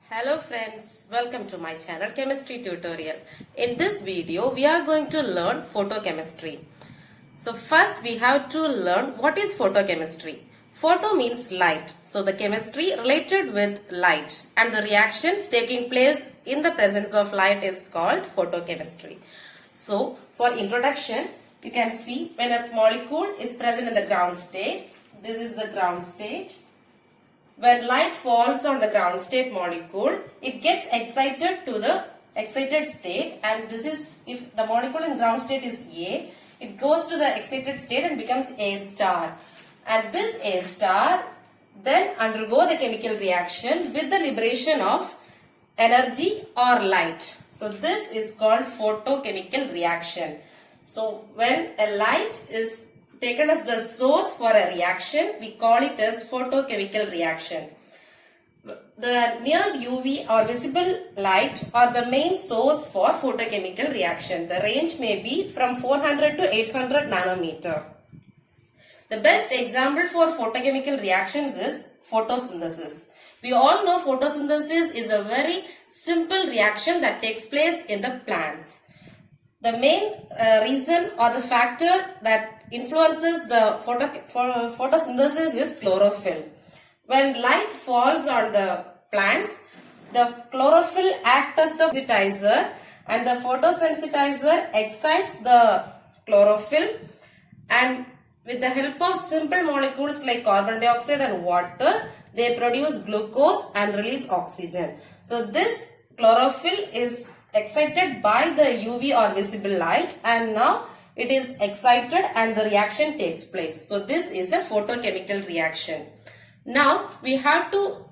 Hello friends, welcome to my channel Chemistry Tutorial. In this video, we are going to learn photochemistry. So first we have to learn what is photochemistry. Photo means light. So the chemistry related with light and the reactions taking place in the presence of light is called photochemistry. So for introduction, you can see when a molecule is present in the ground state, this is the ground state. When light falls on the ground state molecule, it gets excited to the excited state, and this is, if the molecule in ground state is A, it goes to the excited state and becomes A star. And this A star then undergo the chemical reaction with the liberation of energy or light. So this is called photochemical reaction. So when a light is taken as the source for a reaction, we call it as photochemical reaction. The near UV or visible light are the main source for photochemical reaction. The range may be from 400 to 800 nanometer. The best example for photochemical reactions is photosynthesis. We all know photosynthesis is a very simple reaction that takes place in the plants. The main reason or the factor that influences the photosynthesis is chlorophyll. When light falls on the plants, the chlorophyll acts as the sensitizer, and the photosensitizer excites the chlorophyll, and with the help of simple molecules like carbon dioxide and water, they produce glucose and release oxygen. So this chlorophyll is excited by the UV or visible light, and now it is excited and the reaction takes place. So this is a photochemical reaction. Now we have to,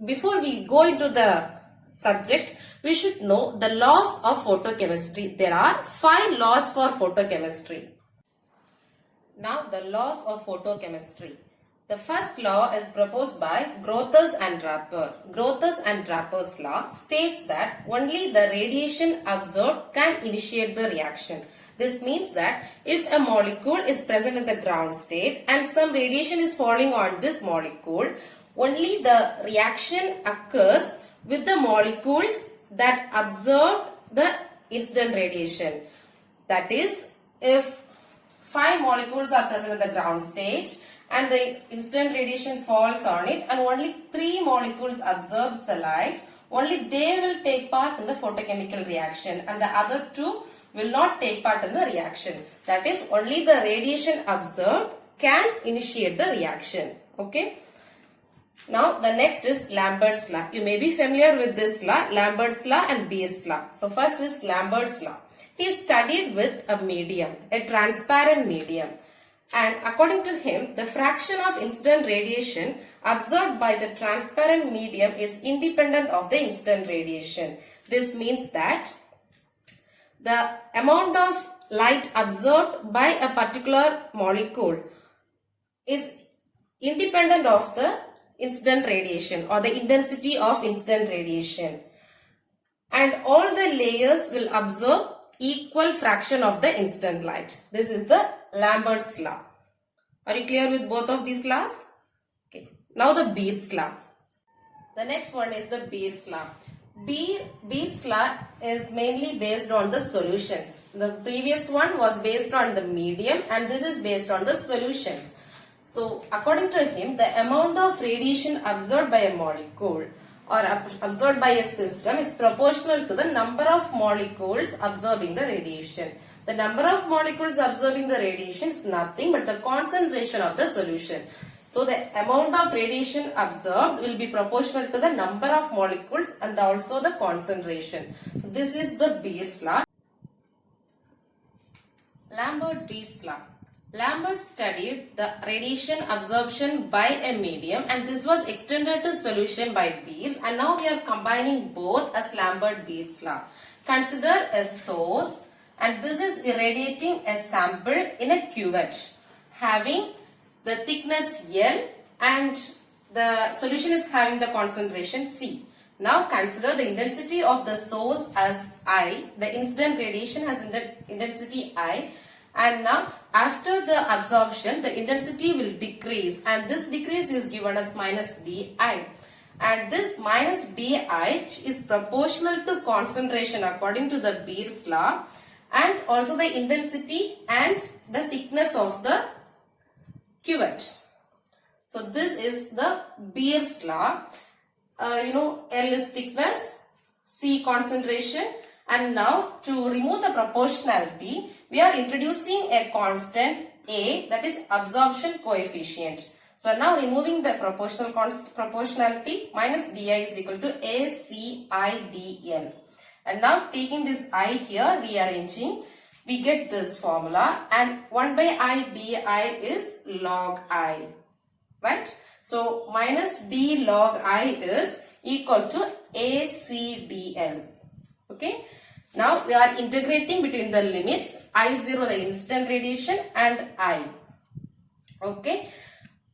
before we go into the subject, we should know the laws of photochemistry. There are 5 laws for photochemistry. Now the laws of photochemistry. The first law is proposed by Grothus and Draper. Grothus and Draper's law states that only the radiation observed can initiate the reaction. This means that if a molecule is present in the ground state and some radiation is falling on this molecule, only the reaction occurs with the molecules that observed the incident radiation. That is, if 5 molecules are present in the ground state and the incident radiation falls on it and only 3 molecules absorbs the light, only they will take part in the photochemical reaction and the other 2 will not take part in the reaction. That is, only the radiation observed can initiate the reaction. Okay. Now the next is Lambert's law. You may be familiar with this law, Lambert's law and Beer's law. So first is Lambert's law. He studied with a medium, a transparent medium. And according to him, the fraction of incident radiation observed by the transparent medium is independent of the incident radiation. This means that the amount of light absorbed by a particular molecule is independent of the incident radiation or the intensity of incident radiation. And all the layers will absorb equal fraction of the incident light. This is the Lambert's law. Are you clear with both of these laws? Okay. Now the Beer's law. The next one is the Beer's law. Beer's law is mainly based on the solutions. The previous one was based on the medium and this is based on the solutions. So according to him, the amount of radiation absorbed by a molecule or absorbed by a system is proportional to the number of molecules absorbing the radiation. The number of molecules absorbing the radiation is nothing but the concentration of the solution. So the amount of radiation absorbed will be proportional to the number of molecules and also the concentration. This is the Beer's law. Lambert-Beer's law. Lambert studied the radiation absorption by a medium and this was extended to solution by Beers, and now we are combining both as Lambert-Beer's law. Consider a source and this is irradiating a sample in a cuvette having the thickness L and the solution is having the concentration C. Now consider the intensity of the source as I, the incident radiation has intensity I, and now after the absorption the intensity will decrease and this decrease is given as minus Di. and this minus DI is proportional to concentration according to the Beer's law, and also the intensity and the thickness of the cuvette. So this is the Beer's law. L is thickness, C concentration, and now to remove the proportionality, we are introducing a constant A, that is absorption coefficient. So now removing the proportionality, minus Di is equal to ACIDL. And now taking this I here, rearranging, we get this formula, and 1 by I Di is log I, right? So minus D log I is equal to ACDL. Okay. Now we are integrating between the limits I0, the incident radiation, and I. Okay.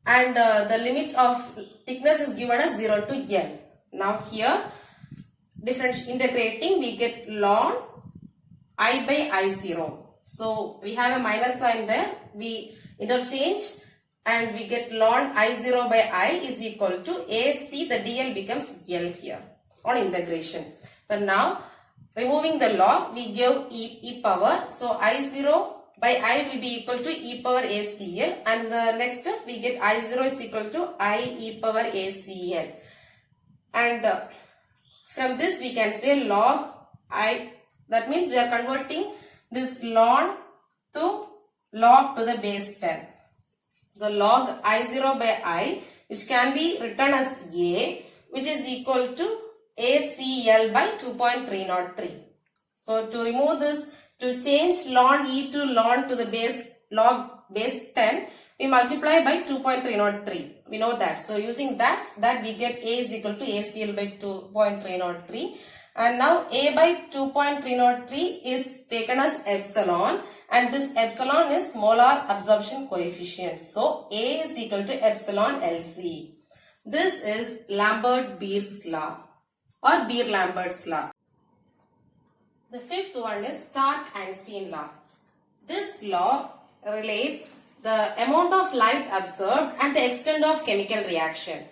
And the limit of thickness is given as 0 to L. Now here, integrating, we get ln I by I0. So we have a minus sign there. We interchange and we get ln I0 by I is equal to AC. The DL becomes L here on integration. But now, removing the log, we give e power. So I0 by I will be equal to e power ACL, and the next step we get I0 is equal to I e power ACL, and from this we can say log I, that means we are converting this ln to log to the base 10. So log I0 by I, which can be written as A, which is equal to ACL by 2.303. So to remove this, to change ln E to ln to the base log base 10, we multiply by 2.303. We know that. So using that we get A is equal to ACL by 2.303. And now A by 2.303 is taken as epsilon, and this epsilon is molar absorption coefficient. So A is equal to epsilon LC. This is Lambert-Beer's law or Beer-Lambert's law. The fifth one is Stark-Einstein law. This law relates the amount of light absorbed and the extent of chemical reaction.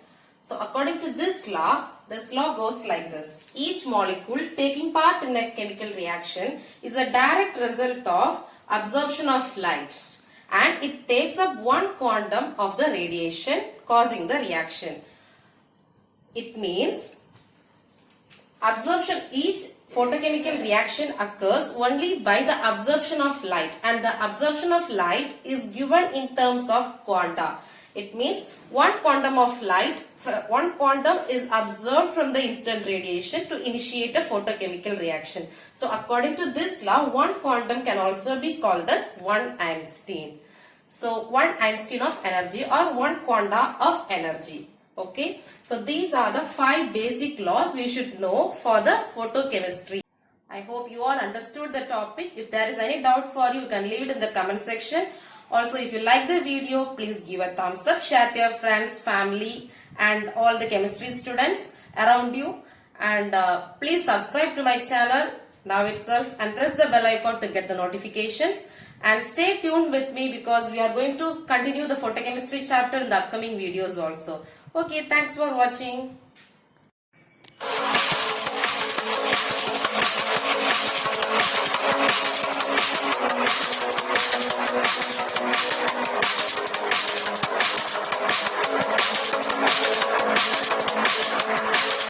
So according to this law goes like this. Each molecule taking part in a chemical reaction is a direct result of absorption of light, and it takes up one quantum of the radiation causing the reaction. It means absorption, each photochemical reaction occurs only by the absorption of light, and the absorption of light is given in terms of quanta. It means one quantum of light, one quantum is absorbed from the incident radiation to initiate a photochemical reaction. So according to this law, one quantum can also be called as 1 Einstein. So 1 Einstein of energy or 1 quanta of energy. Okay. So these are the 5 basic laws we should know for the photochemistry. I hope you all understood the topic. If there is any doubt for you, you can leave it in the comment section. Also, if you like the video, please give a thumbs up, share to your friends, family, and all the chemistry students around you. And please subscribe to my channel now itself and press the bell icon to get the notifications. And stay tuned with me because we are going to continue the photochemistry chapter in the upcoming videos also. Okay, thanks for watching.